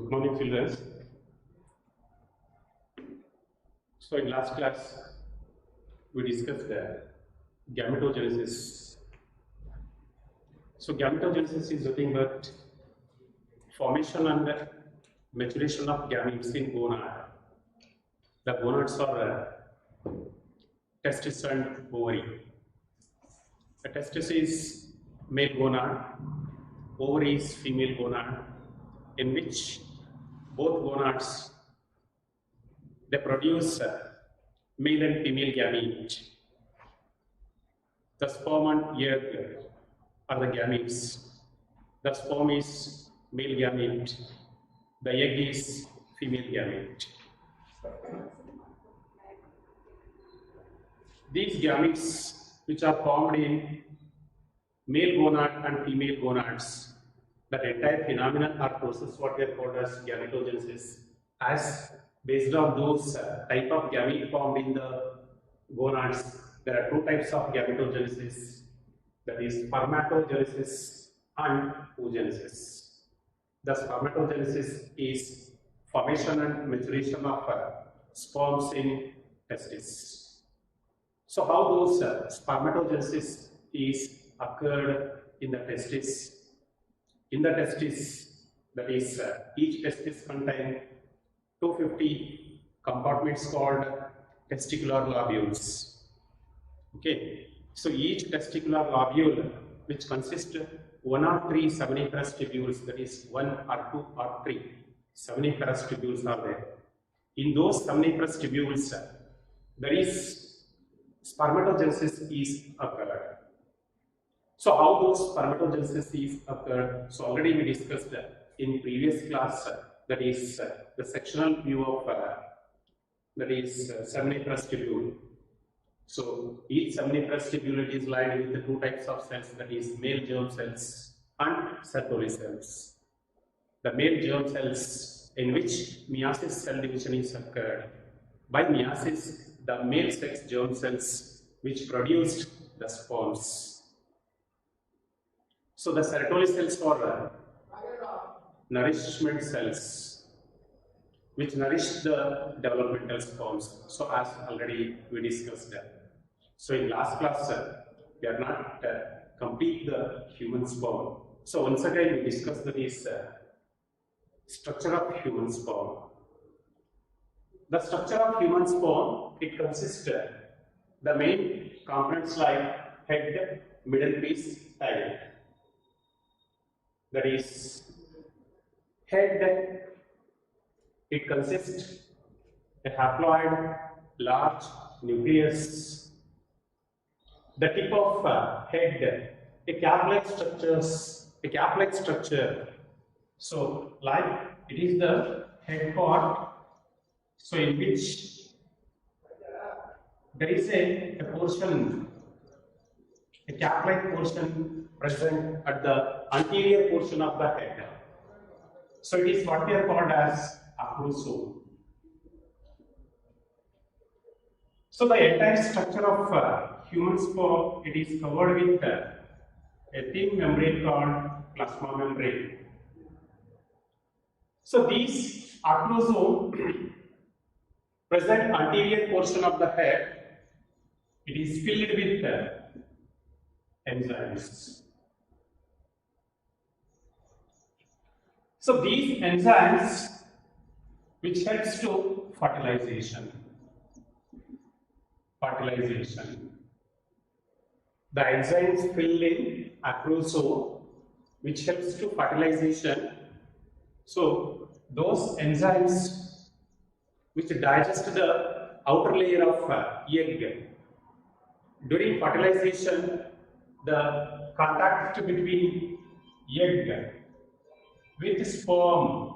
Good morning, children. So in last class, we discussed gametogenesis. So gametogenesis is nothing but formation and maturation of gametes in gonad. The gonads are testis and ovary. A testis is male gonad, ovary is female gonad, in which both gonads they produce male and female gamete. The sperm and egg are the gametes. The sperm is male gamete. The egg is female gamete. These gametes, which are formed in male gonad and female gonads, that entire phenomenon or process what we are called as gametogenesis, as based on those type of gamete formed in the gonads, there are two types of gametogenesis, that is spermatogenesis and oogenesis. The spermatogenesis is formation and maturation of sperms in testis. So how those spermatogenesis is occurred in the testis? In the testis, that is each testis contains 250 compartments called testicular lobules. Okay, so each testicular lobule, which consists one or three seminiferous tubules, that is 1 or 2 or 3 seminiferous tubules are there. In those seminiferous tubules, there is spermatogenesis is occurred. So how those spermatogenesis is occurred? So already we discussed in previous class, that is the sectional view of that is seminiferous tubule. So each seminiferous tubule is lined with the two types of cells, that is male germ cells and Sertoli cells. The male germ cells, in which meiosis cell division is occurred. By meiosis, the male sex germ cells which produced the sperms. So the Sertoli cells are nourishment cells which nourish the developmental sperms. So as already we discussed that. So in last class, we are not complete the human sperm. So once again we discussed this structure of human sperm. The structure of human sperm, it consists the main components like head, middle piece, tail. That is head, it consists a haploid, large nucleus. The tip of head, a cap-like structure. So, like it is the head part. So, in which there is a portion, a cap-like portion present at the anterior portion of the head. So it is what we are called as acrosome. So the entire structure of human sperm, it is covered with a thin membrane called plasma membrane. So these acrosome present anterior portion of the head, it is filled with enzymes. So these enzymes which helps to fertilization. The enzymes fill in acrosome which helps to fertilization. So those enzymes which digest the outer layer of egg. During fertilization, the contact between egg with sperm,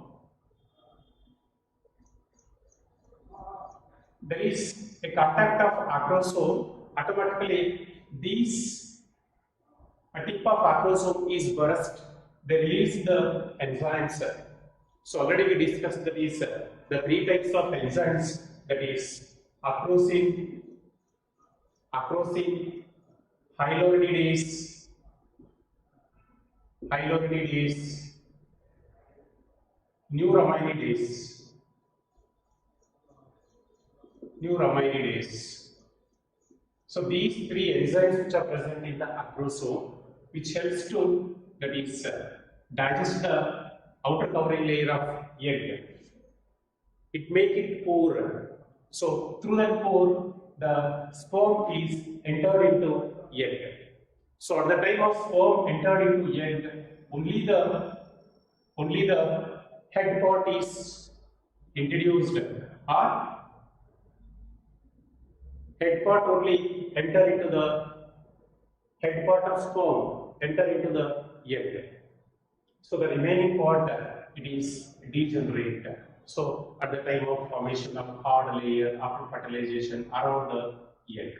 there is a contact of acrosome. Automatically, a tip of acrosome is burst. They release the enzymes. So already we discussed that is the three types of enzymes, that is acrosin, hyaluronidase, neuraminidase, neuraminidase. So these three enzymes which are present in the acrosome, which helps to, that is, digest the outer covering layer of egg. It make it pore. So through that pore, the sperm is entered into egg. So at the time of sperm entered into egg, only the head part is introduced, or head part only enter into the head part of sperm enter into the egg. So the remaining part it is degenerate. So at the time of formation of hard layer after fertilization around the egg.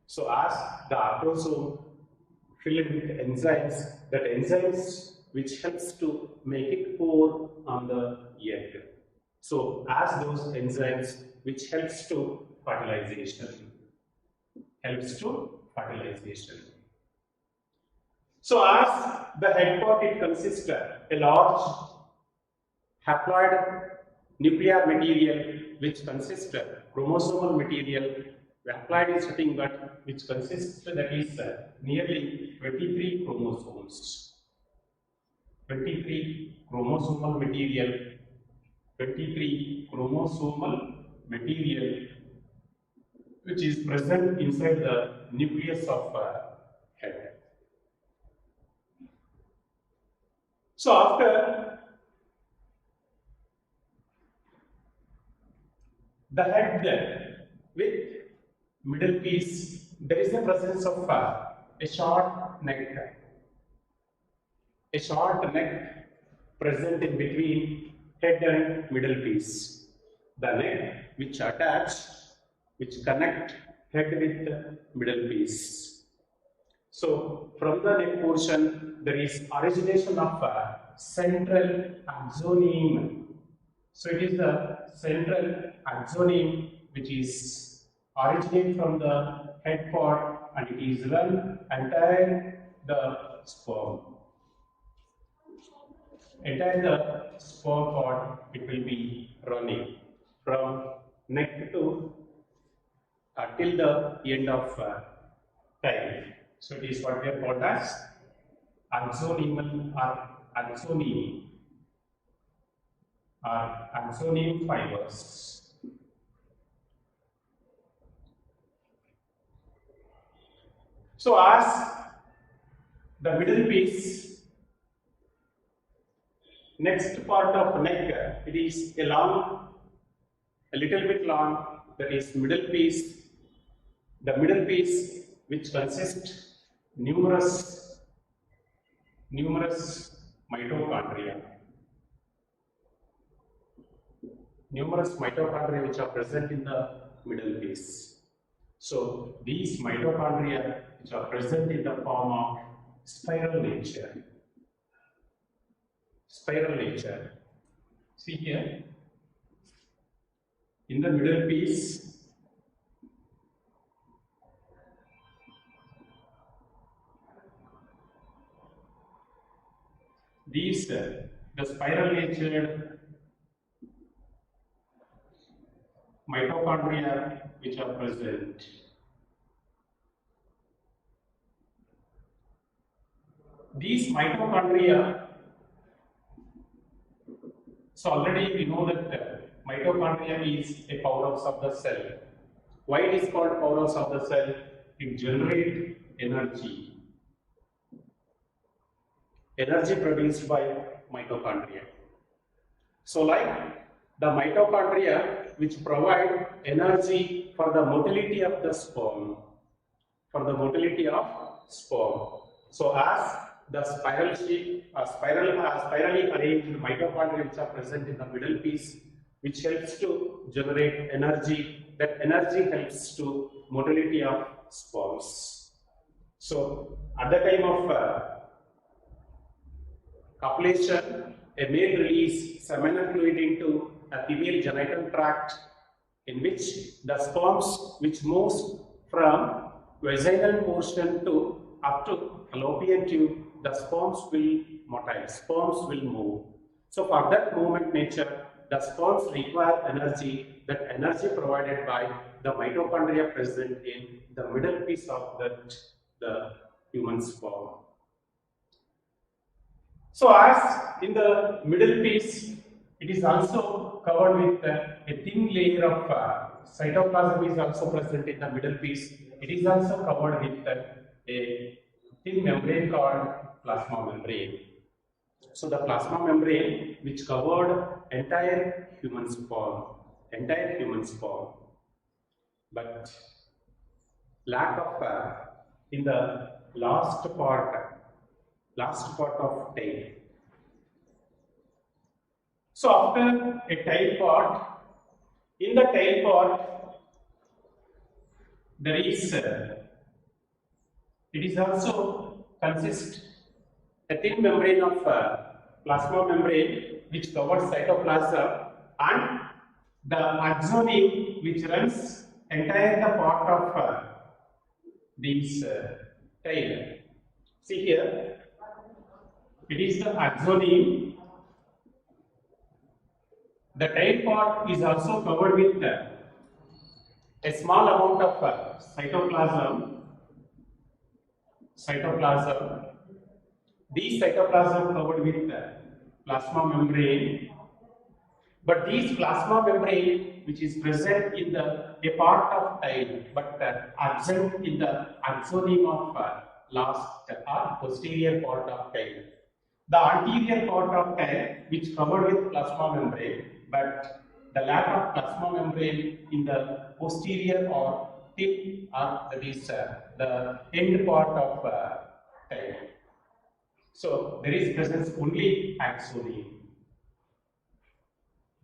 So as the acrosome filled with enzymes, that enzymes which helps to make it pour on the egg. So as those enzymes which helps to fertilization. So as the head part, it consists of a large haploid nuclear material which consists of chromosomal material. Haploid is nothing but which consists, that is nearly 23 chromosomes. 23 chromosomal material. 23 chromosomal material which is present inside the nucleus of head. So after the head with middle piece, there is the presence of a short neck. A short neck present in between head and middle piece. The neck which connect head with the middle piece. So from the neck portion, there is origination of a central axoneme. So it is the central axoneme which is originate from the head part, and it is run entire the sperm. Entire the sperm part, it will be running from neck to till the end of time. So it is what we are called as axonemal or axoneme fibers. So as the middle piece, next part of neck, it is a little bit long, that is middle piece. The middle piece which consists numerous mitochondria. Numerous mitochondria which are present in the middle piece. So these mitochondria which are present in the form of spiral nature. See here, in the middle piece, these the spiral natured mitochondria which are present. These mitochondria, so already we know that mitochondria is a powerhouse of the cell. Why it is called powerhouse of the cell? It generates energy. Energy produced by mitochondria. So like the mitochondria which provide energy for the motility of the sperm. So as the spirally arranged mitochondria which are present in the middle piece, which helps to generate energy, that energy helps to motility of sperms. So at the time of copulation, a male release seminal fluid into a female genital tract, in which the sperms which moves from vaginal portion to up to fallopian tube, the sperms will motile, sperms will move. So for that movement nature, the sperms require energy, that energy provided by the mitochondria present in the middle piece of the human sperm. So as in the middle piece, it is also covered with a thin layer of cytoplasm is also present in the middle piece. It is also covered with a thin membrane called plasma membrane. So the plasma membrane which covered entire human sperm, but lack of in the last part of tail. So after a tail part, in the tail part there is it is also consist a thin membrane of plasma membrane which covers cytoplasm, and the axoneme which runs entire the part of these tail. See here, it is the axoneme. The tail part is also covered with a small amount of cytoplasm. These cytoplasm covered with plasma membrane, but these plasma membrane which is present in the a part of tail but absent in the axoneme of last or posterior part of tail. The anterior part of tail which covered with plasma membrane, but the lack of plasma membrane in the posterior or tip or that is the end part of tail. So there is presence only axoneme.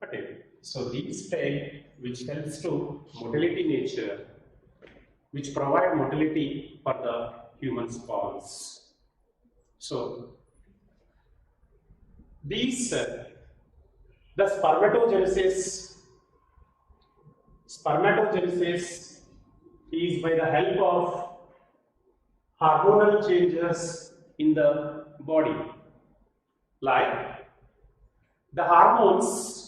Okay. So these tail which helps to motility nature, which provide motility for the human sperms. So these the spermatogenesis is by the help of hormonal changes in the body, like the hormones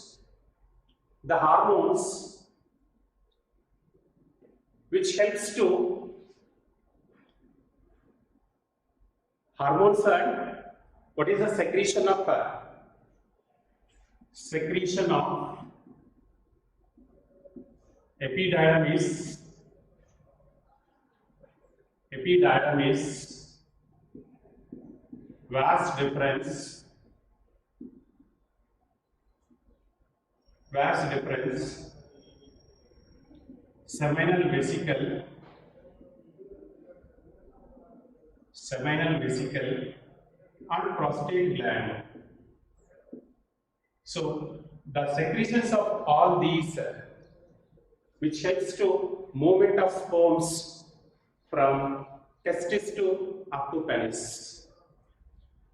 which helps to hormones and what is the secretion of epididymis, vas deferens, seminal vesicle, and prostate gland. So the secretions of all these which helps to movement of sperms from testis to up to penis.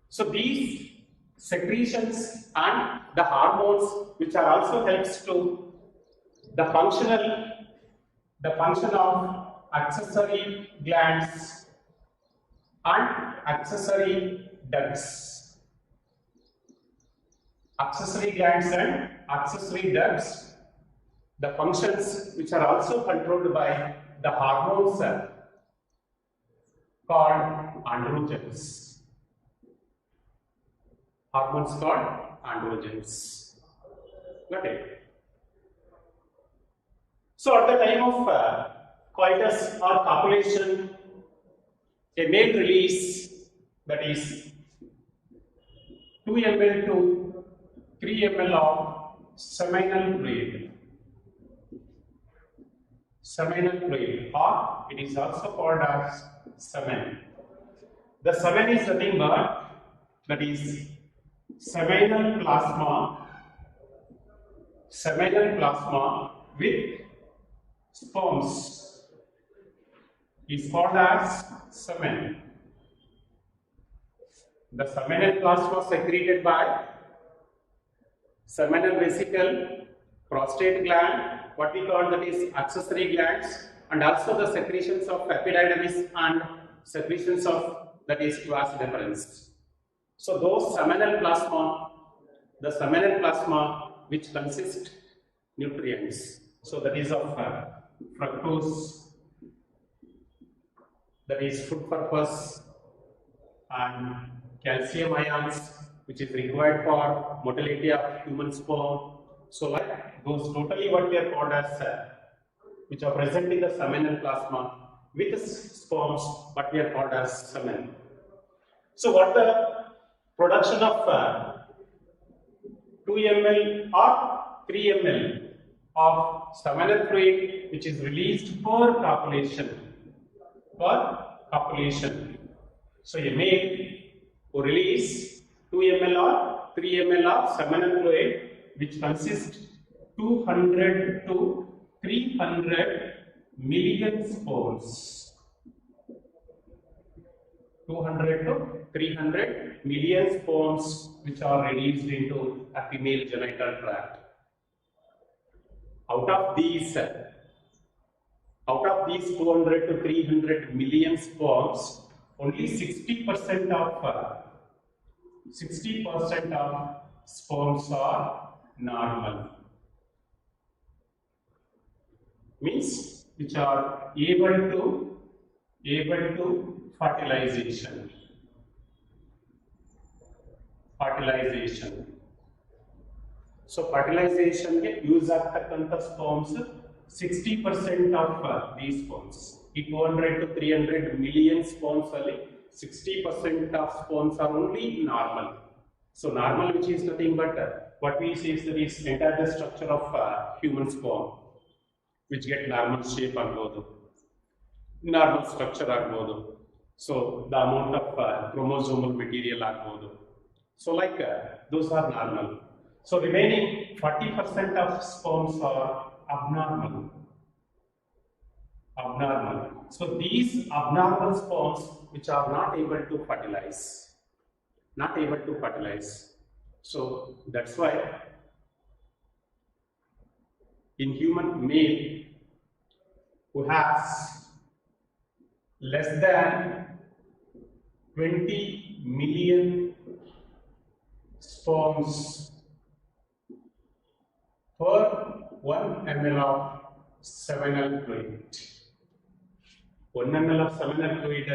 So these secretions and the hormones which are also helps to the function of accessory glands and accessory ducts. The functions which are also controlled by the hormones called androgens. Got it? So at the time of coitus or copulation, a male release, that is 2 ml to 3 ml of seminal fluid, or it is also called as semen. The semen is nothing but that is seminal plasma with sperms is called as semen. The seminal plasma secreted by seminal vesicle, prostate gland, what we call that is accessory glands, and also the secretions of epididymis and secretions of that is vas deferens. So those seminal plasma the seminal plasma which consists nutrients. So that is of fructose, that is food purpose, and calcium ions which is required for motility of human sperm. So like those totally what we are called as which are present in the seminal plasma with sperms, what we are called as semen. So what the production of 2 ml or 3 ml of seminal fluid which is released per copulation. So a male who release 2 ml or 3 ml of seminal fluid which consists 200 to 300 million sperms. 200 to 300 million sperms which are released into a female genital tract. Out of these 200 to 300 million sperms, only 60% of sperms are normal. Means which are able to fertilization. So fertilization के use ಆಗ್ತಕ್ಕಂತ sperms 60% of these sperms. ಈ 200 to 300 million sperms ಅಲ್ಲಿ 60% of sperms are only normal. So normal, which is nothing but what we say is that is entire the structure of human sperm, which get normal shape agbodu, normal structure agbodu. So the amount of chromosomal material agbodu. So like those are normal. So remaining 40% of sperms are abnormal. So these abnormal sperms which are not able to fertilize. So that's why in human male who has less than 20 million sperms per 1 ml of seminal fluid. 1 ml of seminal fluid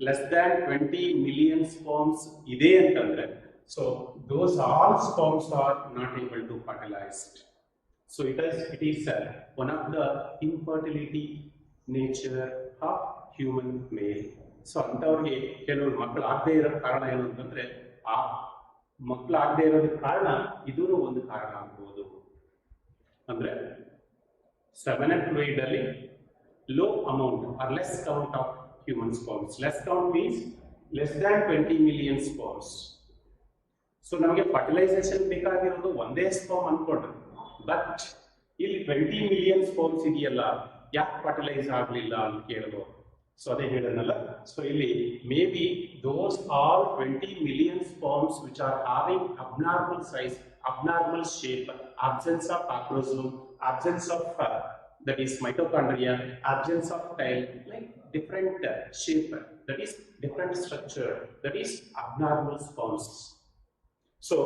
less than 20 million sperms ide antandre, so those all sperms are not able to fertilize. So it is one of the infertility nature of human male. So antavರಿಗೆ ಕೆಲವರು ಮಕ್ಕಳು ಆಗದೇ ಇರೋ ಕಾರಣ ಏನು ಅಂತಂದ್ರೆ ಆ ಮಕ್ಕಳು ಆಗದೇ ಇರೋದಕ್ಕೆ ಕಾರಣ ಇದೂ ಒಂದು ಕಾರಣ ಆಗಬಹುದು. ಅಂದ್ರೆ seminal fluid ಅಲ್ಲಿ low amount or less count of human sperms. Less count means less than 20 million sperms. So ನಮಗೆ ಫರ್ಟಿಲೈಸೇಷನ್ ಬೇಕಾಗಿರೋದು ಒಂದೇ ಸ್ಪರ್ಮ್ ಅನ್ಕೊಂಡ್ರೆ, ಬಟ್ ಇಲ್ಲಿ 20 ಮಿಲಿಯನ್ ಸ್ಪರ್ಮ್ಸ್ ಇದೆಯಲ್ಲ, ಯಾಕೆ ಫರ್ಟಿಲೈಸ್ ಆಗಲಿಲ್ಲ ಅಂತ ಕೇಳಿದ್ರು. ಸೊ ಅದೇ ಹೇಳಿದ್ನಲ್ಲ, ಸೊ ಇಲ್ಲಿ may be those are 20 million sperms which are having abnormal size, abnormal shape, absence of acrosome, absence of that is mitochondria, absence of tail, like different shape, that is different structure, that is abnormal sperms. So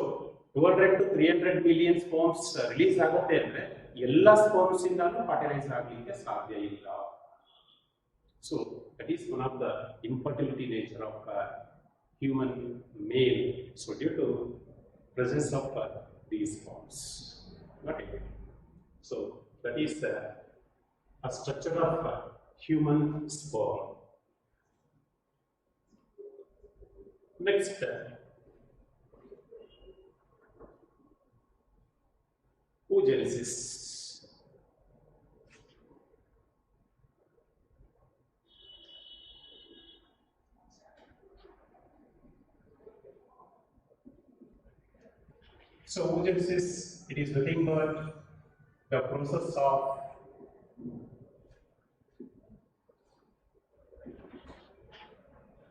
200 to 300 million sperms release ಆಗುತ್ತೆ ಅಂದ್ರೆ ಎಲ್ಲ sperms ಇಂದಾನು fertilise ಆಗಲಿಕ್ಕೆ ಸಾಧ್ಯ ಇಲ್ಲ. So that is one of the infertility nature of human male. So due to presence of these sperms. Okay. So that is a structure of human sperm. Next, oogenesis. So oogenesis, it is nothing but the process of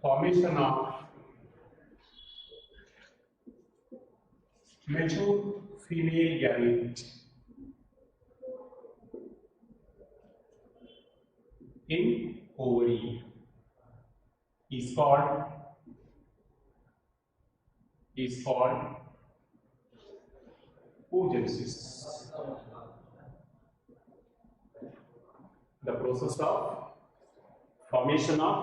formation of mature female gamete in ovary is called oogenesis. The process of formation of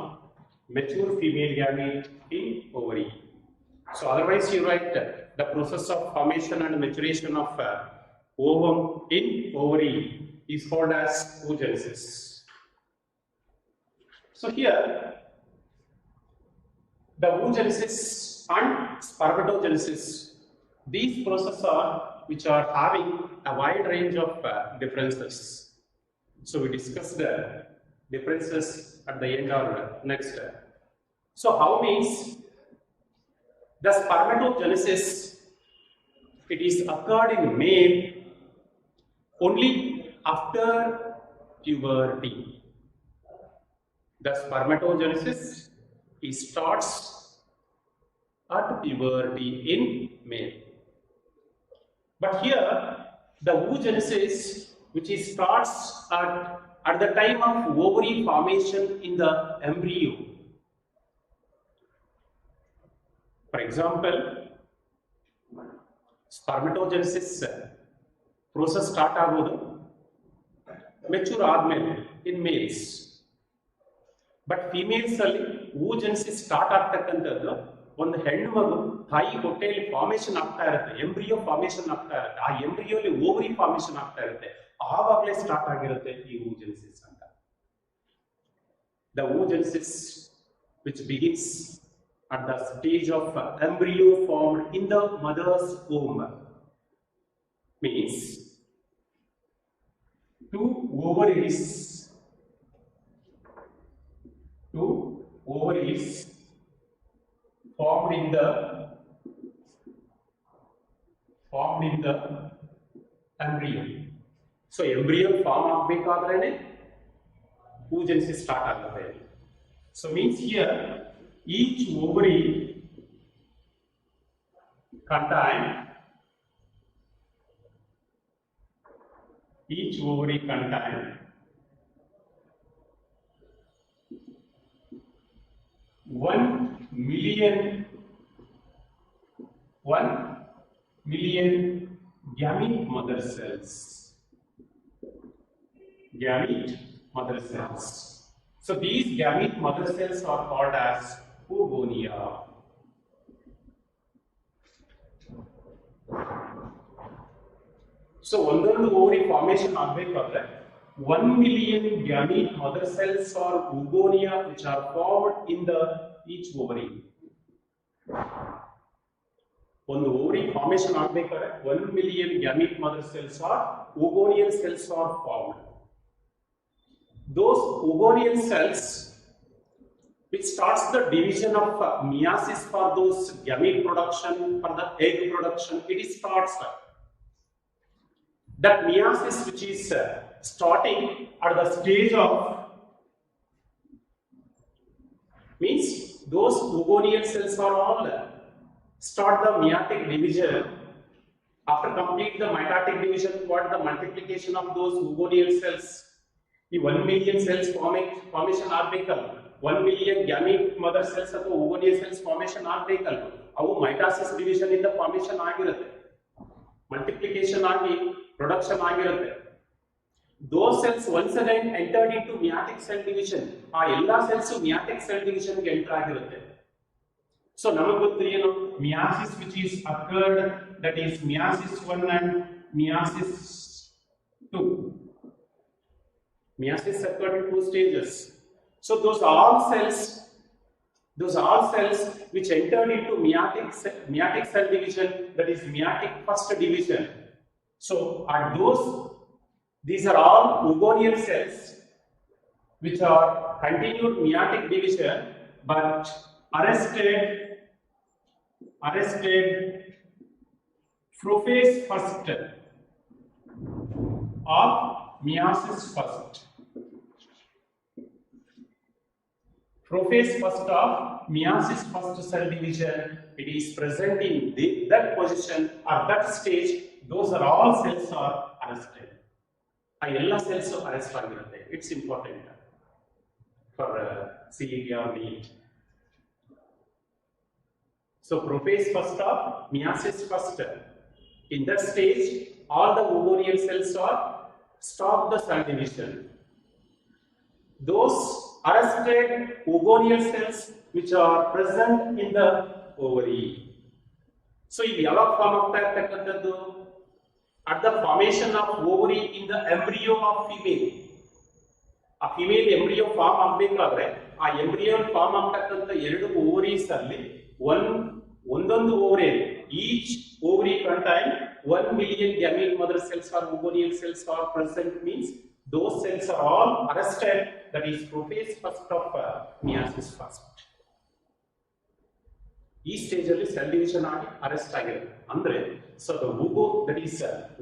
mature female gamete in ovary. So otherwise you write the process of formation and maturation of ovum in ovary is called as oogenesis. So here the oogenesis and spermatogenesis, these processes are which are having a wide range of differences. So we discussed the differences at the end or next. So how means the spermatogenesis, it is occurred in male only after puberty. The spermatogenesis starts at puberty in male. But here the oogenesis which starts at the time of ovary formation in the embryo. For example, spermatogenesis process start ಆಗೋದು mature ಆದ್ಮೇಲೆ in males. But females ಅಲ್ಲಿ oogenesis start ಆಗ್ತಕ್ಕಂಥದ್ದು ಒಂದು ಹೆಣ್ಣು ಮಗು ತಾಯಿ ಹೊಟ್ಟೆಯಲ್ಲಿ formation ಆಗ್ತಾ ಇರುತ್ತೆ, ಎಂಬ್ರಿಯೋ ಫಾರ್ಮೇಶನ್ ಆಗ್ತಾ ಇರುತ್ತೆ, ಆ ಎಂಬ್ರಿಯೋಲಿ ಓವರಿ ಫಾರ್ಮೇಶನ್ ಆಗ್ತಾ ಇರುತ್ತೆ, ಆವಾಗಲೇ ಸ್ಟಾರ್ಟ್ ಆಗಿರುತ್ತೆ ಈ oogenesis ಅಂತ. The oogenesis which begins at the stage of embryo formed in the mother's womb means two ovaries formed in the embryo. So embryo form ಆಗಬೇಕಾದ್ರೇನೆ oogenesis start ಆಗುತ್ತೆ. So means here each ovary contain 1 million gamete mother cells. So these gamete mother cells are called as oogonia. So ಒಂದೊಂದು ovary formation ಆಗಬೇಕಾದ್ರೆ 1 million gamete mother cells or oogonia which are formed in the each ovary. ಒಂದು ovary formation ಆಗಬೇಕಾದ್ರೆ 1 million gamete mother cells or oogonial cells are formed. Those oogonial cells which starts the division of meiosis for those gamete production, for the egg production, it starts that meiosis which is starting at the stage of means those oogonial cells are all start the meiotic division. After complete the mitotic division, what the multiplication of those oogonial cells? The 1 million cells formation ಆಗಬೇಕಲ್ಲ, 1 million gamete mother cells ಅಥವಾ oogonial cells formation ಆಗಬೇಕಲ್ಲ, ಅವು mitosis division ಇಂದ formation ಆಗಿರುತ್ತೆ, multiplication ಆಗಿ production ಆಗಿರುತ್ತೆ. Those cells once again entered into meiotic cell division. ಆ ಎಲ್ಲಾ cells meiotic cell division ಗೆ enter ಆಗಿರುತ್ತೆ. So ನಮಗೆ ಗೊತ್ತು ಏನು meiosis which is occurred, that is meiosis 1 and meiosis 2. Meiosis occurred in 2 stages. So those all cells which entered into meiotic cell division, that is meiotic first division. So these are all oogonial cells which are continued meiotic division but arrested prophase first of meiosis first. Prophase first of meiosis first cell division, it is present in that position or that stage. Those are all cells are arrested. ಆ ಎಲ್ಲ cells arrest ಆಗಿರುತ್ತೆ. It's important for CET or NEET. So prophase first of meiosis first In that stage, all the ovarian cells are stop the cell division. Those arrested ovarian cells which are present in the ovary. So, ಇದು ಯಾವಾಗ form ಆಗ್ತಾ ಇರತಕ್ಕಂಥದ್ದು? At the formation of ovary in the embryo of female. ಆ female embryo form ಆಗಬೇಕಾದ್ರೆ ಆ embryo form ಆಗ್ತಕ್ಕಂಥ ಎರಡು ovaries ಅಲ್ಲಿ ಒಂದೊಂದು ovary, each ovary contain 1 million gamete mother cells or ovarian cells are present, means those cells are all arrested, that is prophase first of meiosis first. ಈ stage ಅಲ್ಲಿ cell division ಆಗಿ arrest ಆಗಿರುತ್ತೆ ಅಂದ್ರೆ so the that is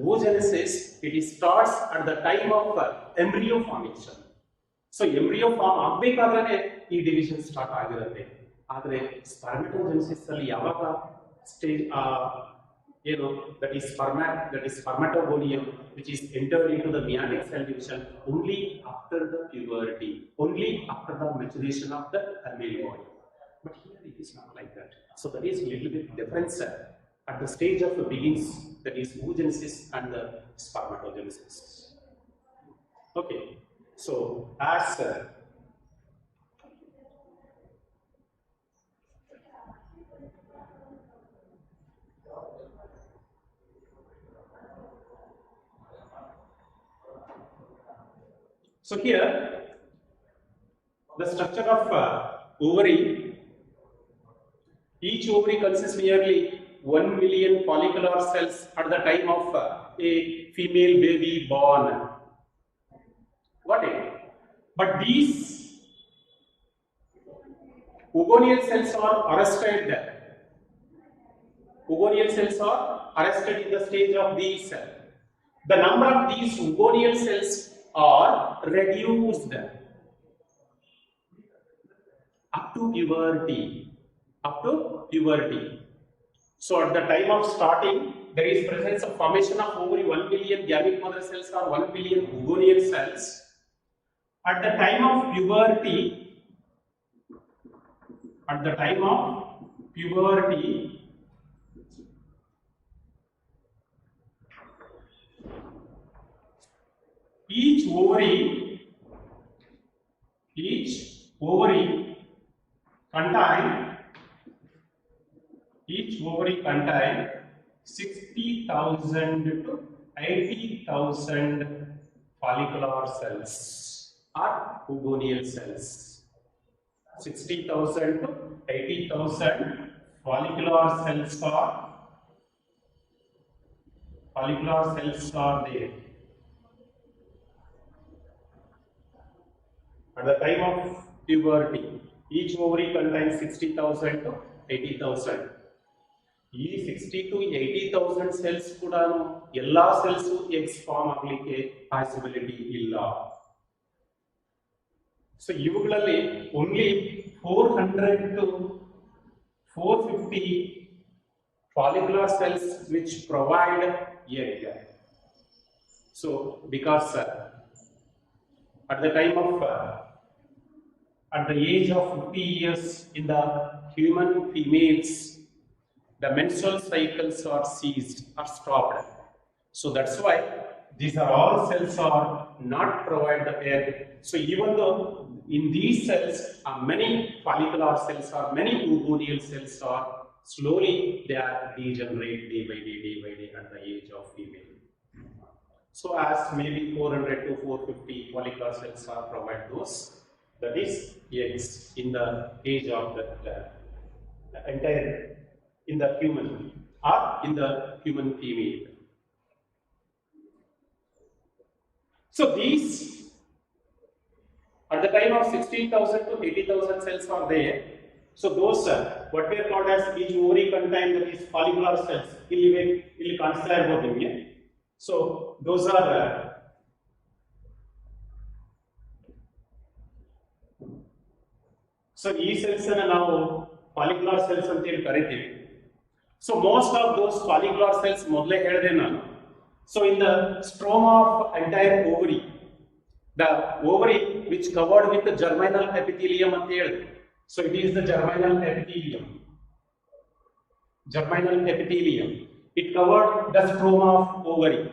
oogenesis, it is starts at the time of embryo formation. So embryo form ಆಗಬೇಕಾದ್ರೆ ಈ division start ಆಗಿರುತ್ತೆ. ಆದರೆ ಸ್ಪರ್ಮೆಟೋಜೆನೆಸಿಸ್ ಅಲ್ಲಿ ಯಾವಾಗ ಸ್ಟೇಜ್ ಏನು that is spermatogonium which is entered into the meiotic cell division only after the puberty, only after the maturation of the male body. But here it is not like that. So there is a little bit difference at the stage of the begins, that is oogenesis and the spermatogenesis. Okay, so as so here the structure of ovary, each ovary consists nearly 1 million follicular cells at the time of a female baby born. Got it? But these ovarian cells are arrested. Ovarian cells are arrested in the stage of these cells. The number of these ovarian cells are reduced up to puberty. So at the time of starting, there is presence of formation of ovary 1 million gamete mother cells or 1 million ovarian cells. At the time of puberty, each ovary contain 60,000 to 80,000 follicular cells or ovarian cells. 60,000 to 80,000 follicular cells are there. At the time of puberty, each ovary contains 60,000 to 80,000. ಈ 60 to 80,000 cells ಕೂಡ ಎಲ್ಲಾ cells eggs form ಆಗಲಿಕ್ಕೆ possibility ಇಲ್ಲ. So ಇವುಗಳಲ್ಲಿ only 400 to 450 follicular cells which provide egg. So because at the time of at the age of 50 years in the human females, the menstrual cycles are ceased or stopped. So that's why these are all cells are not provide the egg. So even though in these cells many follicular cells or many ovarian cells are slowly they are degenerate day by day at the age of female. So as maybe 400 to 450 follicular cells are provide those, that is eggs in the age of that entire in the human or in the human female. So these at the time of 16,000 to 80,000 cells are there. So those what we are called as each ovary contain that is follicular cells. ಇಲ್ಲಿ ಕಾಣಿಸ್ತಾ ಇರಬಹುದು ನಿಮಗೆ. So those are so ಈ cells ಅನ್ನು ನಾವು follicular cells ಅಂತ ಹೇಳಿ ಕರೀತೀವಿ. So most of those follicular cells ಮೊದಲೇ ಹೇಳಿದೆ ನಾನು. So in the stroma of entire ovary, the ovary which covered with the germinal epithelium ಅಂತ ಹೇಳಿದೆ. So it is the germinal epithelium. it covered the stroma of ovary.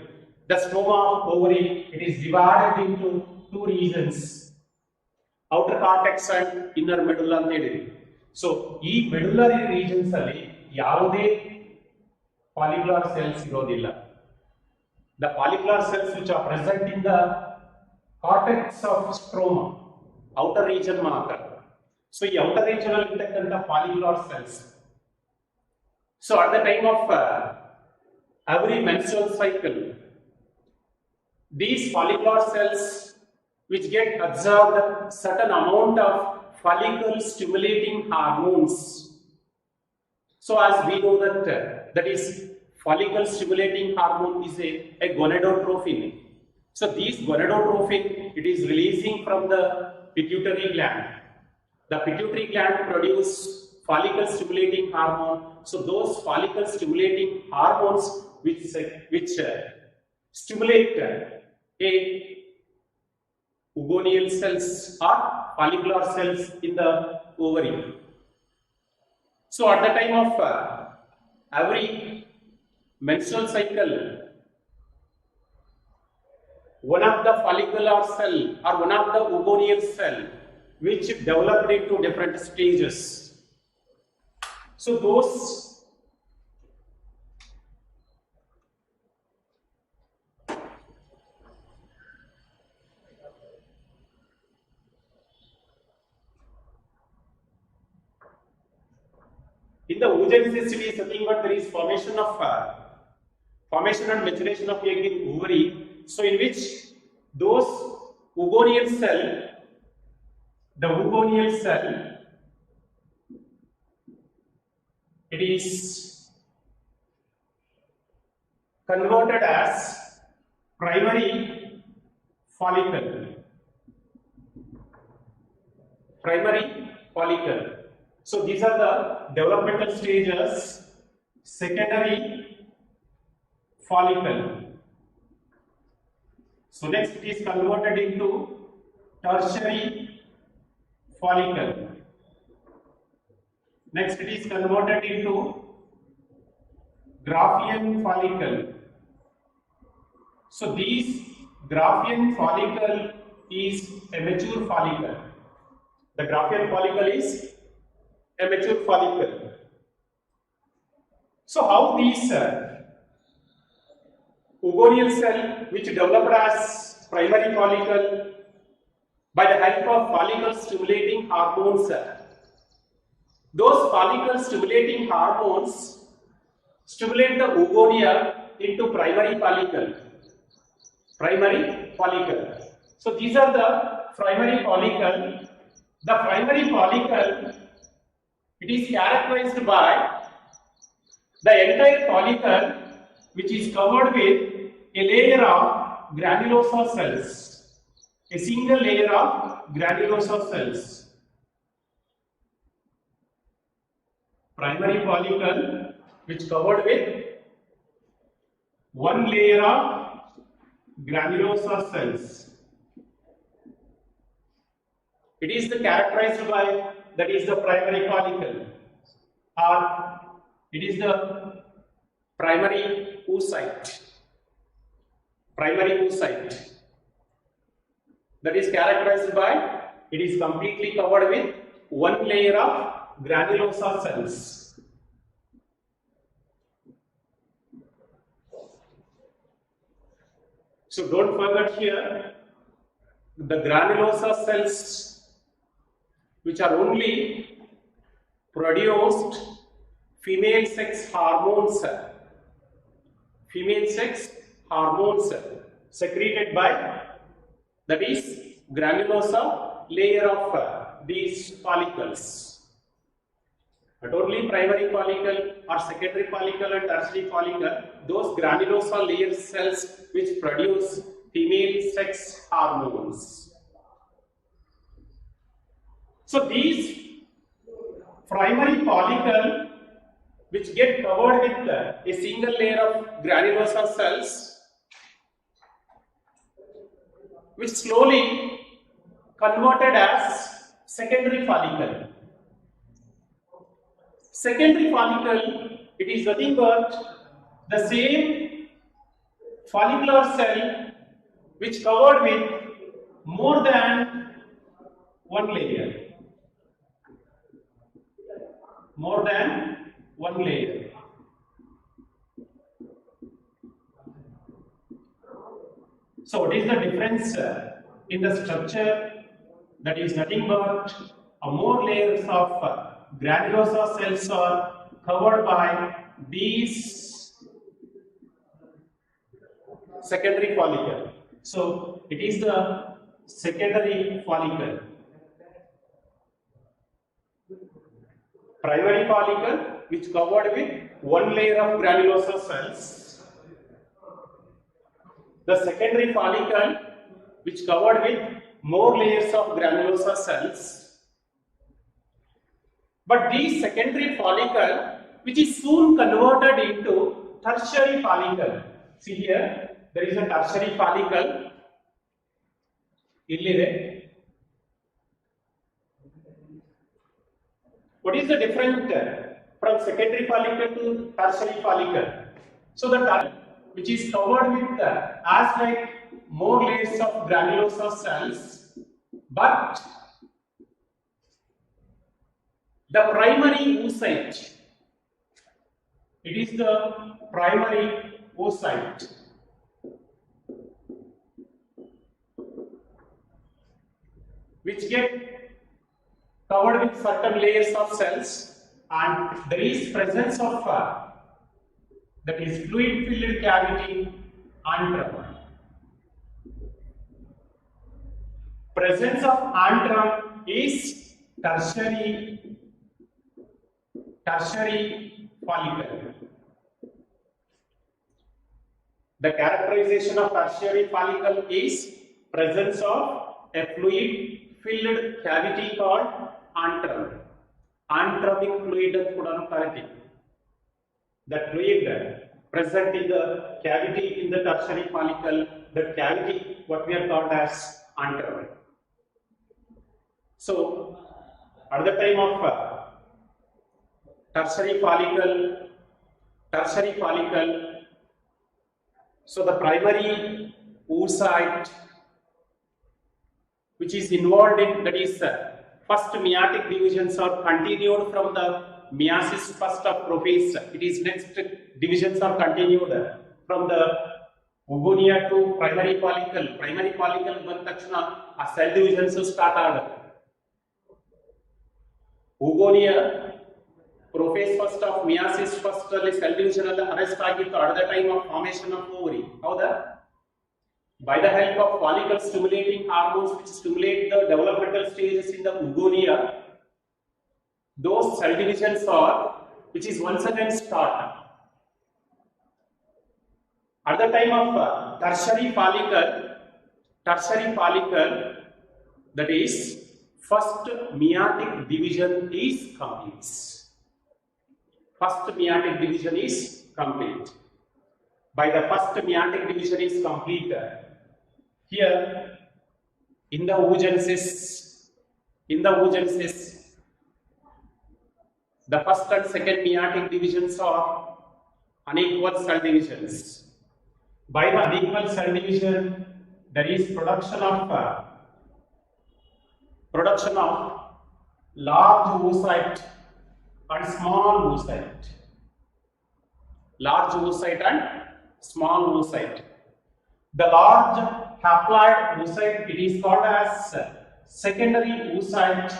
The stroma of ovary, it is divided into two regions, outer cortex and inner medulla ಅಂತ ಹೇಳಿದ್ವಿ. So ಈ medullary regions ಅಲ್ಲಿ ಯಾವುದೇ follicular cells ಇರೋದಿಲ್ಲ. The follicular cells which are present in the cortex of stroma, outer region ಮಾತ್ರ. So ಈ outer region ಅಲ್ಲಿ ಇರತಕ್ಕಂತ follicular cells. So at the time of every menstrual cycle, these follicular cells which get absorbed certain amount of follicle stimulating hormones. So as we know that that is follicle stimulating hormone is a gonadotrophin. So these gonadotrophin, it is releasing from the pituitary gland. The pituitary gland produce follicle stimulating hormone. So those follicle stimulating hormones which stimulate a Hugonial cells or follicular cells in the ovary. So at the time of every menstrual cycle, one of the follicular cell or one of the Hugonial cell which developed into different stages. So those in the oogenesis, it is nothing but there is formation and maturation of egg in ovary. So in which those Hugonial cell, the Hugonial cell, it is converted as primary follicle. Primary follicle. So these are the developmental stages. Secondary follicle. So next it is converted into tertiary follicle. Next it is converted into Graafian follicle. So these Graafian follicle is a mature follicle. The Graafian follicle is a mature follicle. So how these Hugonial cell which developed as primary follicle by the help of follicle stimulating hormones, those follicle stimulating hormones stimulate the Hugonia into primary follicle. Primary follicle. So these are the primary follicle. The primary follicle, it is characterized by the entire follicle which is covered with a layer of granulosa cells, a single layer of granulosa cells. Primary follicle which covered with one layer of granulosa cells. It is the characterized by, that is the primary follicle, or it is the primary oocyte. Primary oocyte. That is characterized by, it is completely covered with one layer of granulosa cells. So don't forget here, the granulosa cells which are only produced female sex hormones, secreted by, that is granulosa layer of these follicles. Not only primary follicle or secondary follicle and tertiary follicle, those granulosa layer cells which produce female sex hormones. So these primary follicle which get covered with a single layer of granulosa cells which slowly converted as secondary follicle. Secondary follicle, it is nothing but the same follicular cell which covered with more than one layer. More than one layer. So what is the difference in the structure? That is nothing but more layers of granulosa cells are covered by these secondary follicle. So it is the secondary follicle. Primary follicle which covered with one layer of granulosa cells. The secondary follicle which covered with more layers of granulosa cells. But these secondary follicle which is soon converted into tertiary follicle. See here, there is a tertiary follicle. What is the difference from secondary follicle to tertiary follicle? So the tertiary, which is covered with as like more layers of granulosa cells, but the primary oocyte, it is the primary oocyte. Which get covered with certain layers of cells, and there is presence of that is fluid filled cavity antrum. Presence of antrum is tertiary follicle. The characterization of tertiary follicle is presence of a fluid filled cavity called antrum. Antrumic fluid cavity. That fluid present in the cavity in the tertiary follicle, the cavity what we are called as antrum. So at the time of tertiary follicle, so the primary oocyte which is involved in, that is first meiotic divisions are continued from the meiosis first of prophase. It is next divisions are continued from the oogonia to primary follicle. Primary follicle ಬಂದ ತಕ್ಷಣ ಆ cell divisions start ಆಗುತ್ತೆ. oogonia prophase first of meiosis first ಅಲ್ಲಿ cell division ಎಲ್ಲ arrest ಆಗಿತ್ತು at the time of formation of ovary. ಹೌದಾ? By the help of follicle stimulating hormones which stimulate the developmental stages in the oogonia, those cell divisions are, which is once again start. At the time of tertiary follicle, that is first meiotic division is complete. First meiotic division is complete. By the first meiotic division is complete, here in the oogenesis, the first and second meiotic divisions are unequal cell divisions. By the unequal cell division, there is production of large oocyte and small oocyte. Large oocyte and small oocyte. The large haploid oocyte, it is called as secondary oocyte.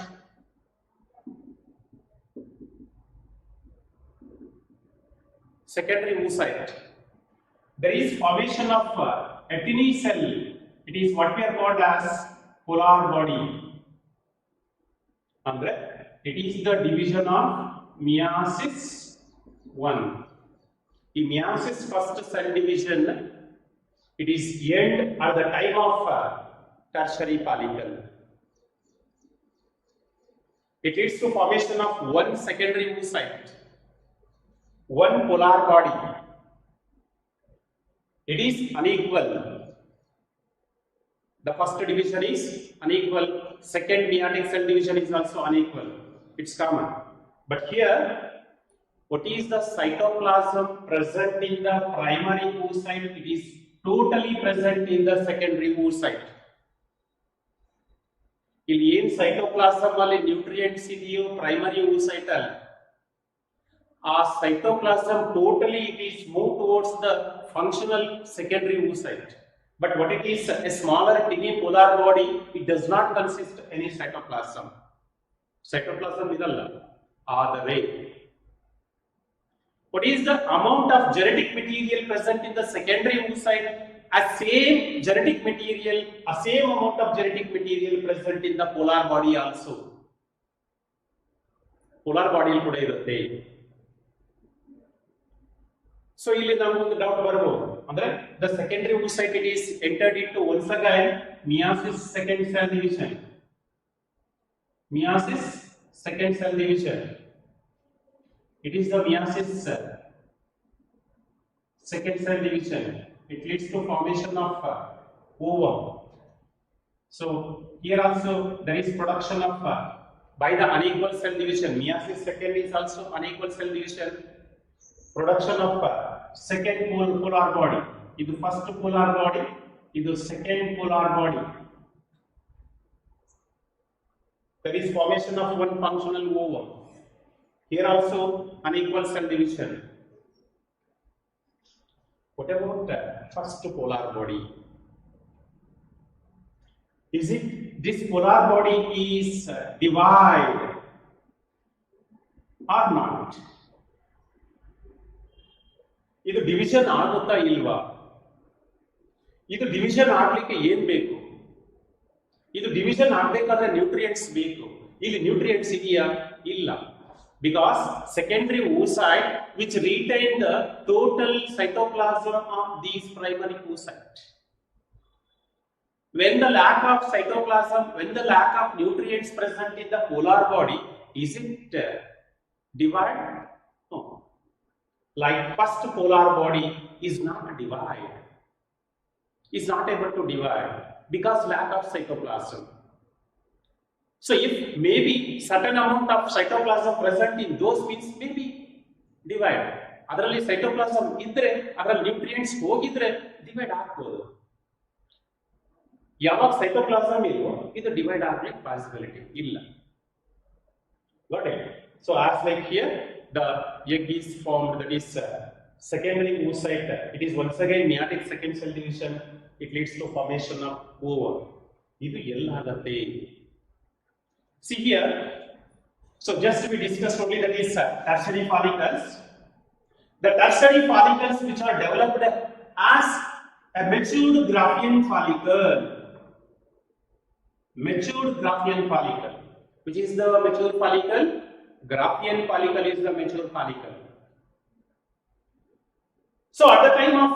Secondary oocyte. There is formation of a tiny cell. It is what we are called as polar body. Andre, it is the division of meiosis 1. The meiosis first cell division, it is end at the time of tertiary follicle. It leads to formation of one secondary oocyte, one polar body. It is unequal. The first division is unequal. Second meiotic cell division is also unequal. It's common. But here, What is the cytoplasm present in the primary oocyte? It is totally present in the secondary oocyte. ಇಲ್ಲಿ ಏನ್ cytoplasm ಅಲ್ಲಿ nutrients ಇದೆಯೋ primary oocyte ಅಲ್ಲಿ ಆ cytoplasm totally it is moved towards the functional secondary oocyte. But what it is, a smaller tiny polar body, it does not consist any cytoplasm. Cytoplasm idalla. Adare what is the amount of genetic material present in the secondary oocyte? A same genetic material, a same amount of genetic material present in the polar body also. Polar body kuda irutte. So ಇಲ್ಲಿ ನಮಗೆ ಒಂದು doubt ಬರಬಹುದು ಅಂದ್ರೆ the secondary oocyte it is entered into once again meiosis second cell division. Meiosis second cell division. It is the meiosis second cell division. It leads to formation of ovum. So here also there is production of by the unequal cell division. Meiosis second is also unequal cell division. Production of second polar body. Idu first polar body, idu second polar body. There is formation of one functional ovum. Here also unequal cell division. What about the first polar body? Is it this polar body is divided or not? ಇದು division ಆಗುತ್ತಾ ಇಲ್ವಾ? ಇದು division ಆಗ್ಲಿಕ್ಕೆ ಏನ್ ಬೇಕು? ಇದು division ಆಗ್ಬೇಕಾದ್ರೆ nutrients ಬೇಕು. ಇಲ್ಲಿ ನ್ಯೂಟ್ರಿಯೆಂಟ್ಸ್ ಇದೆಯಾ? ಇಲ್ಲ. Because secondary oocyte which retain the total cytoplasm of these primary oocyte. When the lack of cytoplasm, when the lack of nutrients present in the polar body, is it divided? No. Like first polar body is not divided, is not able to divide because lack of cytoplasm. So if maybe certain amount of cytoplasm present in those means maybe divide. ಅದರಲ್ಲಿ cytoplasm ಇದ್ರೆ ಅದರಲ್ಲಿ nutrients ಹೋಗಿದ್ರೆ divide ಆಗ್ಬೋದು. ಯಾವಾಗ cytoplasm ಇಲ್ವೋ ಇದು divide ಆಗ್ಲಿಕ್ಕೆ possibility ಇಲ್ಲ. Got it? So as like here the egg is formed, that is secondary oocyte. It is once again meiotic second cell division. It leads to formation of ovum. ಇದು ಎಲ್ಲಾಗತ್ತೆ? See here. So just we discussed only that is tertiary follicles. The tertiary follicles which are developed as a matured Graafian follicle. Matured Graafian follicle. Which is the mature follicle? Graafian follicle is the mature follicle. So at the time of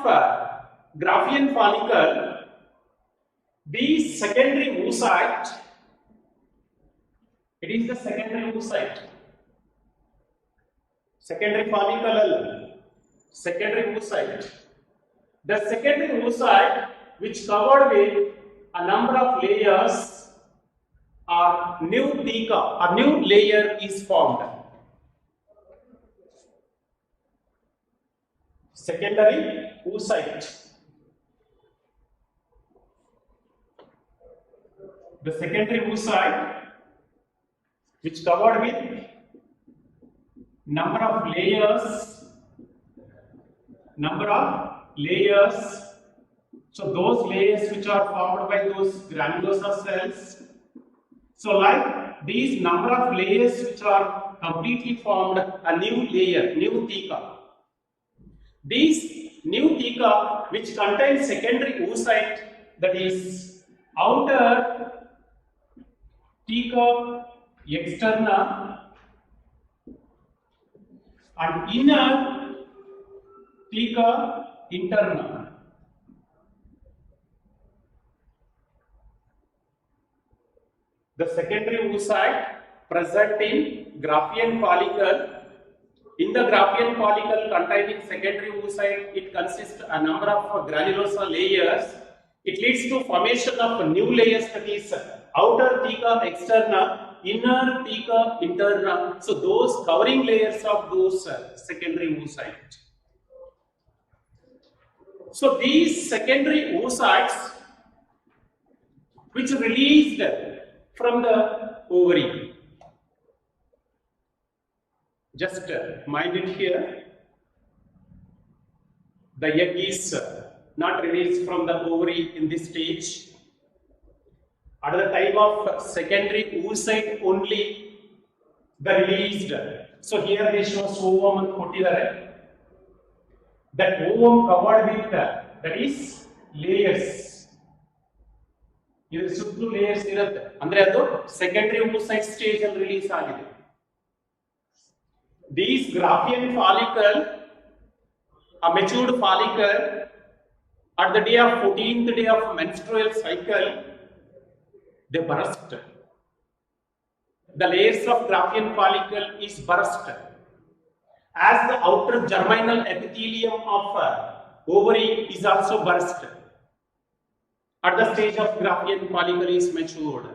Graafian follicle, these secondary oocyte, it is the secondary oocyte. Secondary follicle, secondary oocyte. The secondary oocyte which covered with a number of layers or new theca, a new layer is formed. Secondary oocyte. The secondary oocyte which covered with number of layers. So those layers which are formed by those granulosa cells. So like these number of layers which are completely formed a new layer, new theca. These new theca which contain secondary oocyte, that is outer theca externa and inner theca interna. The secondary oocyte present in Graafian follicle. In the Graafian follicle containing secondary oocyte, it consists a number of granulosa layers. It leads to formation of new layers, that is outer theca externa inner theca interna, so those covering layers of those secondary oocytes. So these secondary oocytes which released from the ovary, just mind it here, the egg is not released from the ovary in this stage. At the time of secondary oocyte only the released. So here they show ovum and ಕೊಟ್ಟಿದ್ದಾರೆ. That ovum covered with that is layers. ಇದು ಸುತ್ತಲೂ layers ಇರುತ್ತೆ, ಅಂದ್ರೆ ಅದು secondary oocyte stage ಅಲ್ಲಿ release ಆಗಿದೆ. These Graafian follicle, a matured follicle, at the day of 14th day of menstrual cycle, they burst. The layers of Graafian follicle is burst. As the outer germinal epithelium of ovary is also burst. At the stage of Graafian follicle is matured.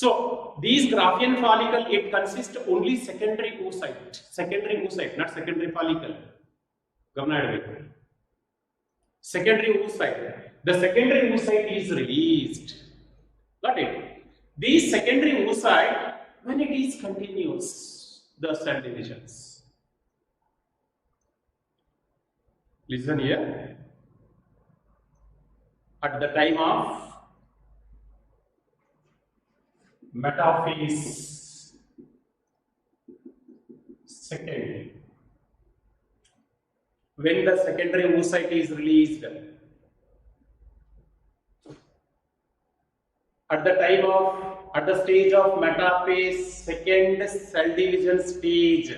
So these Graafian follicle, it consists only secondary oocyte, not secondary follicle. Secondary oocyte. The secondary oocyte is released. Got it? These secondary oocyte, when it is continuous, the cell divisions. Listen here. At the time of metaphase second, when the secondary oocyte is released, at the stage of metaphase second cell division stage,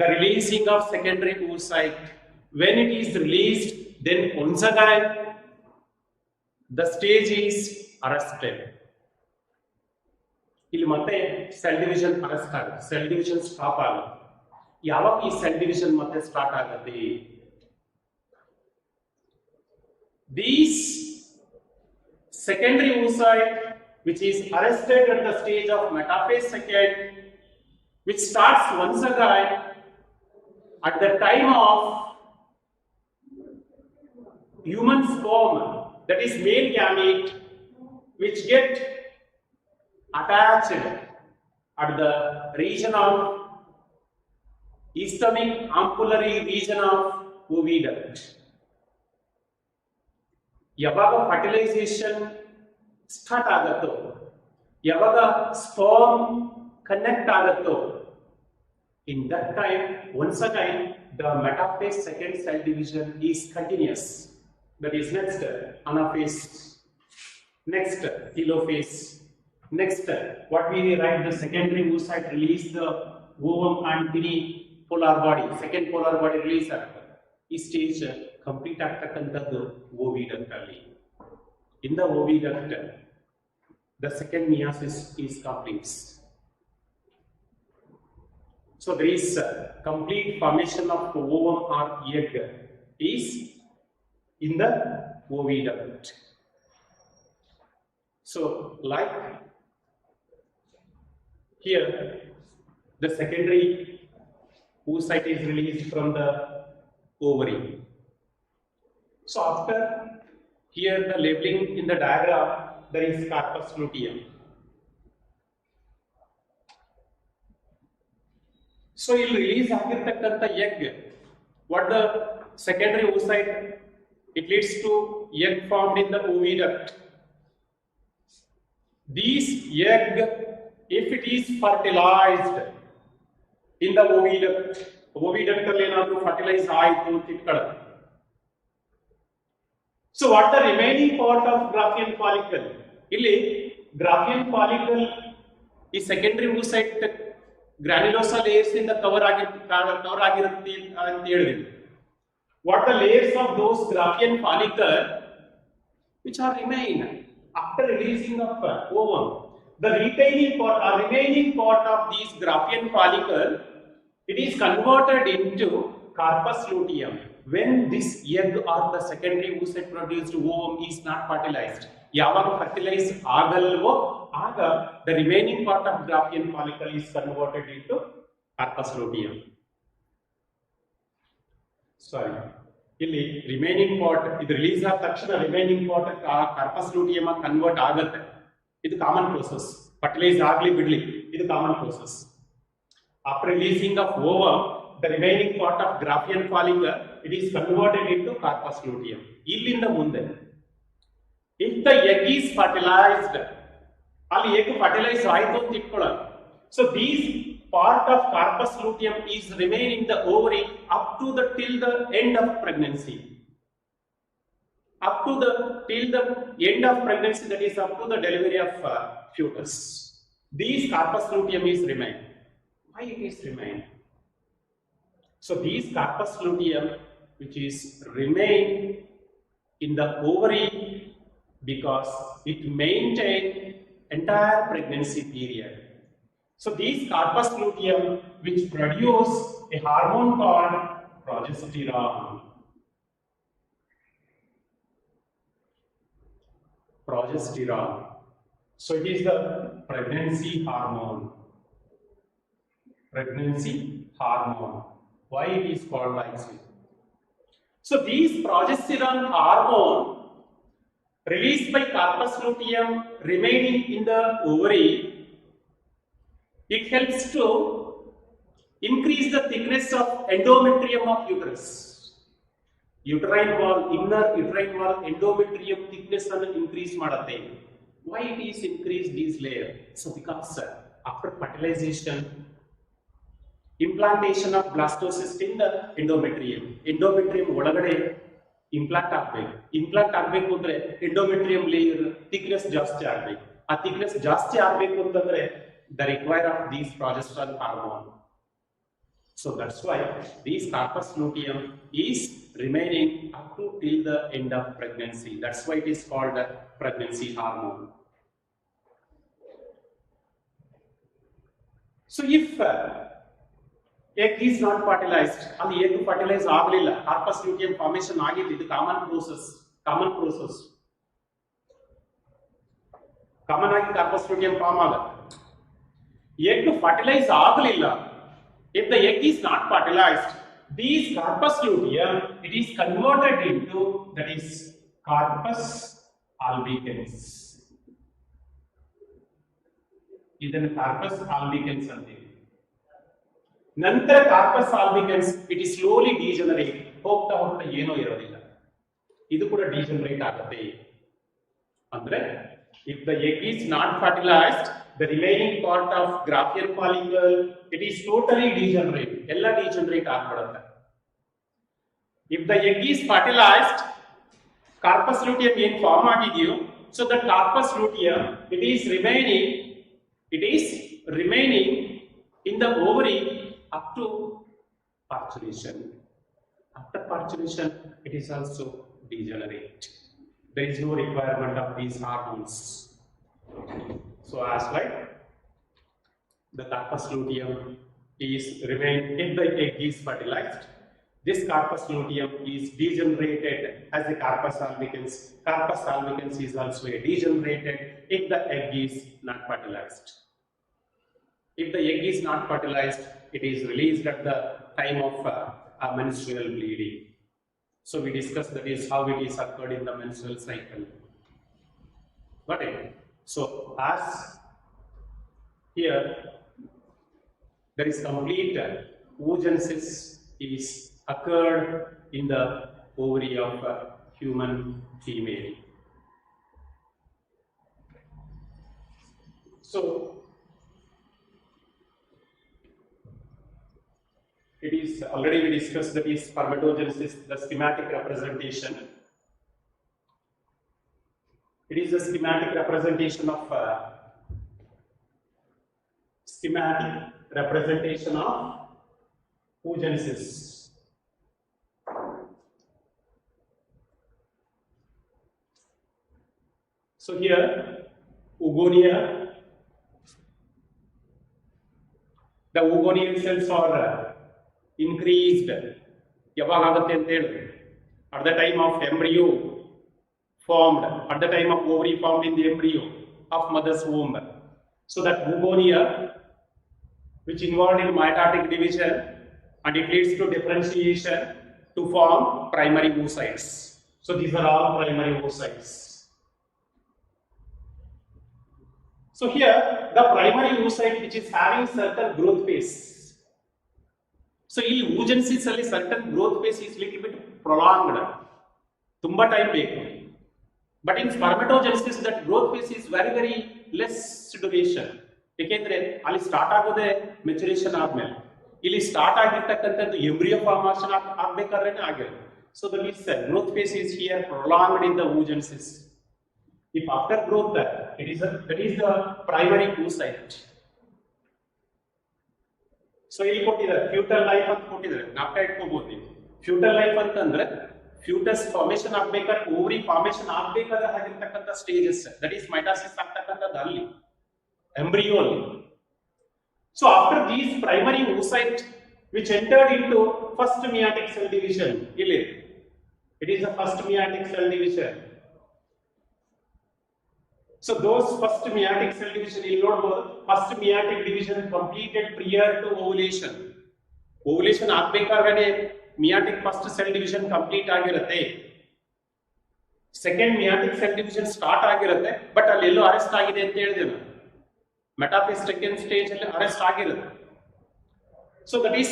the releasing of secondary oocyte, when it is released, then once again the stage is arrested. ಇಲ್ಲಿ ಮತ್ತೆ cell division arrest ಆಗುತ್ತೆ, cell division stop ಆಗುತ್ತೆ. ಯಾವಾಗ ಈ cell division ಮತ್ತೆ start ಆಗುತ್ತೆ? These secondary oocyte which is arrested at the stage of metaphase second, which starts once again at the time of human sperm, that is male gamete, which get attached at the region of ischemic ampullary region of oviduct. ಯಾವಾಗ fertilisation start ಆಗುತ್ತೋ, ಯಾವಾಗ sperm connect ಆಗುತ್ತೋ, in that time once again the metaphase second cell division is continuous. That is next anaphase, next telophase, next what we write, the secondary oocyte release the ovum and tiny polar body, second polar body release ಆಗುತ್ತೆ. ಈ stage complete ಆಗ್ತಕ್ಕಂಥದ್ದು ಓವಿಡಕ್ಟ್ ಅಲ್ಲಿ. In the oviduct the second meiosis is complete. So there is complete formation of ovum or egg is in the oviduct. So like here the secondary oocyte is released from the ovary. So after here the labeling in the diagram, there is carpus luteum. So it will release ಆಗಿರತಕ್ಕಂತ egg. What the secondary oocyte, it leads to egg formed in the oviduct. These egg, if it is fertilized in the oviduct, oviduct ಅಲ್ಲಿ ಏನಾದರೂ fertilize ಆಯಿತು ಅಂತ ಇಟ್ಕೊಳ್ಳೋದು. So what the remaining part of Graafian follicle? ಇಲ್ಲಿ Graafian follicle ಈ secondary oocyte granulosa layers ಇಂದ cover ಆಗಿರುತ್ತೆ ಅಂತ ಹೇಳಿದ್ವಿ. What the layers of those Graafian follicle which are remain after releasing of ovum, the retaining part or remaining part of these Graafian follicle, it is converted into carpus luteum when this egg or the secondary oocyte produced ovum is not fertilized. ಯಾವಾಗ fertilise ಆಗಲ್ವೋ ಆಗ the remaining part of Graafian follicle is converted into corpus luteum. Sorry, ಇಲ್ಲಿ remaining part ಇದು release ಆದ ತಕ್ಷಣ remaining part corpus luteum convert ಆಗುತ್ತೆ. ಇದು common process. Fertilise ಆಗ್ಲಿ ಬಿಡ್ಲಿ, ಇದು common process. After releasing of ovum, the remaining part of Graafian follicle, it is converted into corpus luteum. ಇಲ್ಲಿಂದ ಮುಂದೆ if the egg is fertilized, ಅಲ್ಲಿ egg fertilize ಆಯ್ತು ಅಂತ ಇಟ್ಕೊಳ್ಳೋಣ. So these part of corpus luteum is remain in the ovary up to the till the end of pregnancy. Up to the till the end of pregnancy, that is up to the delivery of fetus. These corpus luteum is remain. Why it is remain? So these corpus luteum which is remain in the ovary because it maintain entire pregnancy period. So these corpus luteum which produce a hormone called progesterone. Progesterone. So it is the pregnancy hormone. Pregnancy hormone. Why it is called like this? So these progesterone hormone released by corpus luteum remaining in the ovary, it helps to increase the thickness of endometrium of uterus. Uterine wall, inner uterine wall endometrium thickness and increase ಮಾಡುತ್ತೆ. Why it is increased this layer? So because after fertilization, implantation of blastocyst in the endometrium. Endometrium ಒಳಗಡೆ implant ಆಗಬೇಕು. Implant ಆಗಬೇಕು ಅಂದ್ರೆ endometrium layer thickness ಜಾಸ್ತಿ ಆಗಬೇಕು. ಆ thickness ಜಾಸ್ತಿ ಆಗಬೇಕು ಅಂತಂದ್ರೆ the require of these progesterone hormone. So that's why these corpus luteum is remaining up to till the end of pregnancy. That's why it is called the pregnancy hormone. So if egg is not fertilized, ಅಲ್ಲಿ egg fertilize ಆಗಲಿಲ್ಲ, corpus ಲೂಟಿಯಂ formation ಆಗಿಲ್ಲ, ಇದು common process. Common ಆಗಿ corpus ಲೂಟಿಯಂ form ಆಗುತ್ತೆ. egg fertilize ಆಗಲಿಲ್ಲ, if the egg is not fertilized, these corpus luteum, it is converted into, that is corpus albicans. ಇದನ್ನು corpus albicans ಅಂತೀವಿ. ನಂತರ corpus albicans it is slowly degenerate, ಹೋಗ್ತಾ ಹೋಗ್ತಾ ಏನೋ ಇರೋದಿಲ್ಲ, ಇದು ಕೂಡ ಡಿಜನರೇಟ್ ಆಗುತ್ತೆ. ಅಂದ್ರೆ if the egg is not fertilised, the remaining part of Graafian follicle it is totally degenerate, ಎಲ್ಲ ಡಿಜನರೇಟ್ ಆಗ್ಬಿಡುತ್ತೆ. If the egg is fertilised, corpus luteum ಏನ್ ಫಾರ್ಮ್ ಆಗಿದೆಯೋ, so the corpus luteum it is remaining in the ovary up to parturition. After parturition, it is also degenerate. There is no requirement of these hormones. So as like the corpus luteum is remain if the egg is fertilized, this corpus luteum is degenerated as the corpus albicans. Corpus albicans is also degenerated if the egg is not fertilized. If the egg is not fertilized, it is released at the time of menstrual bleeding. So we discussed that is how it is occurred in the menstrual cycle. Got it? So as here there is complete oogenesis is occurred in the ovary of a human female. So it is already we discussed that is spermatogenesis, the schematic representation. It is a schematic representation of oogenesis. So here oogonia, the oogonial cells are increased. ಯಾವಾಗ ಆಗುತ್ತೆ ಅಂತ ಹೇಳಿದ್ರೆ at the time of embryo formed at the time of ovary formed in the embryo of mother's womb. So that oogonia, which involved in mitotic division, and it leads to differentiation to form primary oocytes. So these are all primary oocytes. So here the primary oocyte which is having certain growth phase. So in oogenesis alli certain growth phase is little bit prolonged. Tumba time ಬೇಕು. But in spermatogenesis that growth phase is very less duration. ಏಕೆಂದ್ರೆ ಅಲ್ಲಿ start ಆಗೋದೇ maturation ಆದ್ಮೇಲೆ. ಇಲ್ಲಿ start ಆಗಿರ್ತಕ್ಕಂಥದ್ದು embryo formation ಆಗಬೇಕಾದ್ರೇನೆ ಆಗಿರುತ್ತೆ. So the growth phase is here prolonged in the oogenesis. If after growth that is the primary oocyte. So ಇಲ್ಲಿ ಕೊಟ್ಟಿದ್ದಾರೆ ಫ್ಯೂಟಲ್ life ಅಂತ ಕೊಟ್ಟಿದ್ದಾರೆ. ನಾಪ್ಕ ಇಟ್ಕೋಬಹುದು ನೀವು. ಫ್ಯೂಟಲ್ ಲೈಫ್ ಅಂತಂದ್ರೆ ಫ್ಯೂಟಸ್ ಫಾರ್ಮೇಷನ್ ಆಗಬೇಕಾದ್ರೆ ಓವರಿ ಫಾರ್ಮೇಷನ್ ಆಗಬೇಕಾದ್ರೆ ಆಗಿರ್ತಕ್ಕಂಥ ಸ್ಟೇಜಸ್, ದಟ್ ಈಸ್ ಮೈಟಾಸಿಸ್ ಆಗ್ತಕ್ಕಂಥದ್ದು ಅಲ್ಲಿ embryo only. So after these primary oocyte which entered into first meiotic cell division, it is the first meiotic cell division. So those first meiotic cell division first meiotic division completed prior to ovulation. Ovulation ಆಗಬೇಕಾದ್ರೆ meiotic first cell division complete ಆಗಿರುತ್ತೆ. Second meiotic cell division start ಆಗಿರುತ್ತೆ, but ಅಲ್ಲಿ ಎಲ್ಲೋ arrest ಆಗಿದೆ ಅಂತ ಹೇಳಿದೆ ನಾನು. Metaphase second stage alli arrest ಆಗಿರುತ್ತೆ. So that is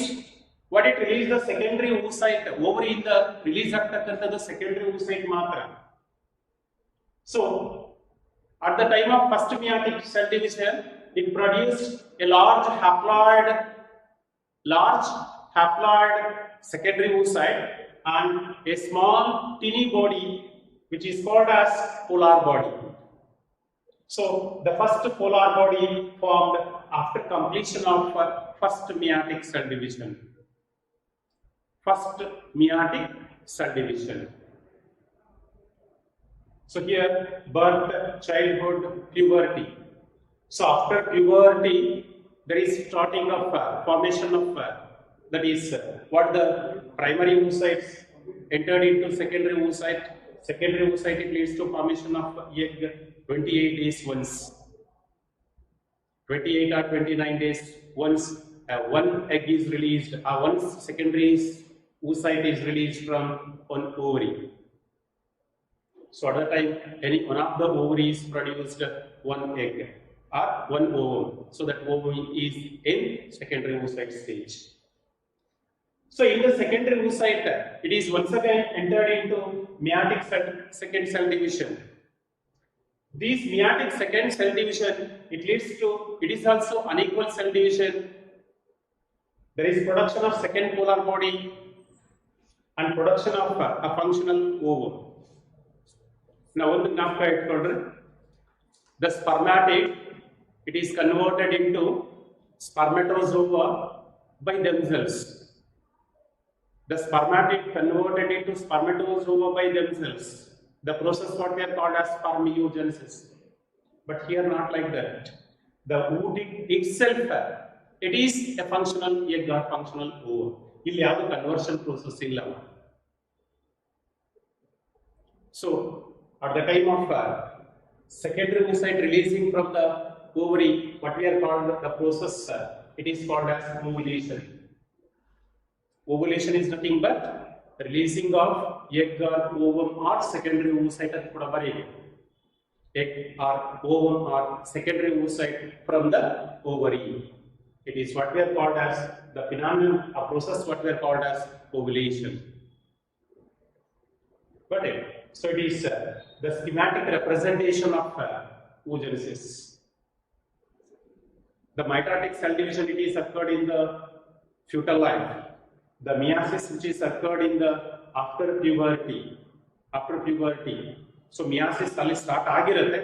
what it release the secondary oocyte ovary in the release ಆಗ್ತಕ್ಕಂಥದ್ದು secondary oocyte ಮಾತ್ರ. So at the time of first meiotic cell division it produced a large haploid secondary oocyte and a small teeny body which is called as polar body. So the first polar body formed after completion of first meiotic cell division. First meiotic cell division. So here birth, childhood, puberty. So after puberty there is starting of formation of that is what the primary oocytes entered into secondary oocyte. Secondary oocyte it leads to formation of egg 28 days once, 28 or 29 days once one egg is released, once secondary oocyte is released from one ovary. So at that time any one of the ovaries produced one egg or one ovum. So that ovum is in secondary oocyte stage. So in the secondary oocyte it is once again entered into meiotic second cell division. This meiotic second cell division it is also unequal cell division. There is production of second polar body and production of a functional ovum. Now one gnapaka itkoldre, the spermatid it is converted into spermatozoa by themselves. The spermatid converted into spermatozoa by themselves. The process what we are called as spermiogenesis. But here not like that. The oocyte itself it is a functional egg or functional ovum. Illi yadu conversion process illa. So at the time of secondary oocyte releasing from the ovary, what we are called the process it is called as ovulation. Ovulation is nothing but releasing of egg or ovum or secondary oocyte at kudabarige. Egg or ovum or secondary oocyte from the ovary. It is what we are called as the phenomenon, a process what we are called as ovulation. But so it is the schematic representation of oogenesis. The mitotic cell division it is occurred in the fetal life. The meiosis which is occurred in the after puberty. So meiosis ಅಲ್ಲಿ start ಆಗಿರುತ್ತೆ,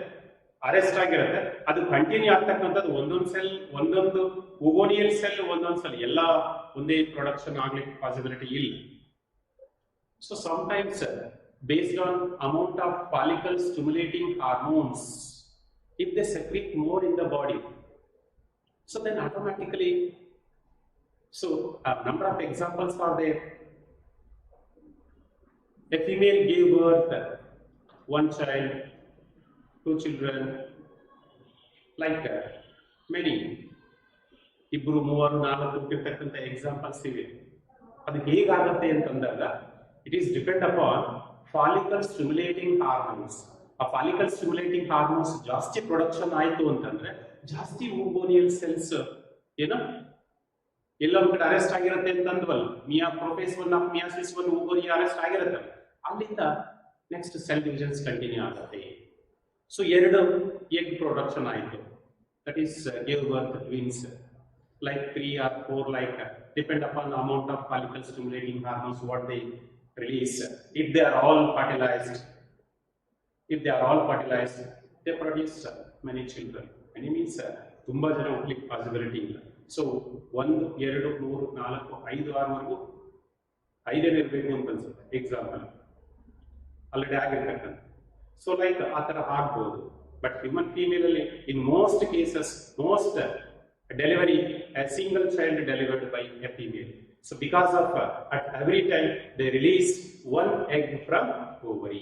arrest ಆಗಿರುತ್ತೆ, ಅದು continue ಆಗ್ತಕ್ಕಂಥದ್ದು ಒಂದೊಂದು cell ಒಂದೊಂದು ಓಗೋನಿಯಲ್ cell ಒಂದೊಂದು cell ಎಲ್ಲ ಒಂದೇ ಪ್ರೊಡಕ್ಷನ್ ಆಗ್ಲಿಕ್ಕೆ ಪಾಸಿಬಿಲಿಟಿ ಇಲ್ಲ. So sometimes based on amount of follicle stimulating hormones, if they secrete more in the body, so then automatically, so a number of examples are there. A female gave birth one child, two children, like many. ಇಬ್ಬರು ಮೂವರು ನಾಲ್ಕು ಹುಟ್ಟಿರ್ತಕ್ಕಂಥ examples ಇವೆ. ಅದು ಹೇಗಾಗುತ್ತೆ ಅಂತಂದಾಗ it is depend upon follicle stimulating hormones. ಆ follicle stimulating hormones ಜಾಸ್ತಿ production ಆಯಿತು ಅಂತಂದ್ರೆ ಜಾಸ್ತಿ ಓಗೋನಿಯಲ್ ಸೆಲ್ಸ್ ಏನೋ ಎಲ್ಲೊಂದ್ ಕಡೆ ಅರೆಸ್ಟ್ ಆಗಿರುತ್ತೆ ಅಂತ ಅಂದ್ವಲ್ಲ, ಪ್ರೊಫೇಸ್ 1 ಆಫ್ ಮಿಯಾಸಿಸ್ 1 ಓಗೋನಿ ಅರೆಸ್ಟ್ ಆಗಿರುತ್ತೆ, ಅಲ್ಲಿಂದ ನೆಕ್ಸ್ಟ್ ಸೆಲ್ ಡಿವಿಷನ್ಸ್ ಕಂಟಿನ್ಯೂ ಆಗುತ್ತೆ. ಸೊ 2 ಎಗ್ ಪ್ರೊಡಕ್ಷನ್ ಆಯಿತು, that is give birth twins. Like 3 or 4, like depend upon the amount of follicle stimulating hormones what they release. If they are all fertilized, they produce many children. Many means tumba jana ಹುಟ್ಟಲಿಕ್ಕೆ possibility ಇಲ್ಲ. So 1 2 3 4 5 6 ವರೆಗೂ 5 ಇರಬೇಕು ಅಂತ ಅನ್ಸುತ್ತೆ example already ಆಗಿರ್ತಕ್ಕಂಥ. So like ಆ ಥರ ಆಗ್ಬೋದು. ಬಟ್ ಹ್ಯೂಮನ್ ಫೀಮೇಲ್ ಅಲ್ಲಿ in most cases delivery, a single child delivered by a female. So because of at every time they release 1 egg from ovary.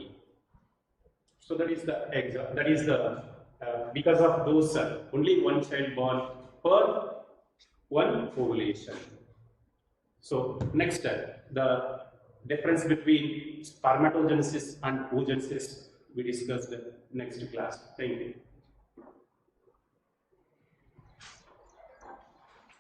So that is the egg. That is the because of those only 1 child born per 1 ovulation. So next the difference between spermatogenesis and oogenesis we discussed next class. Thank you.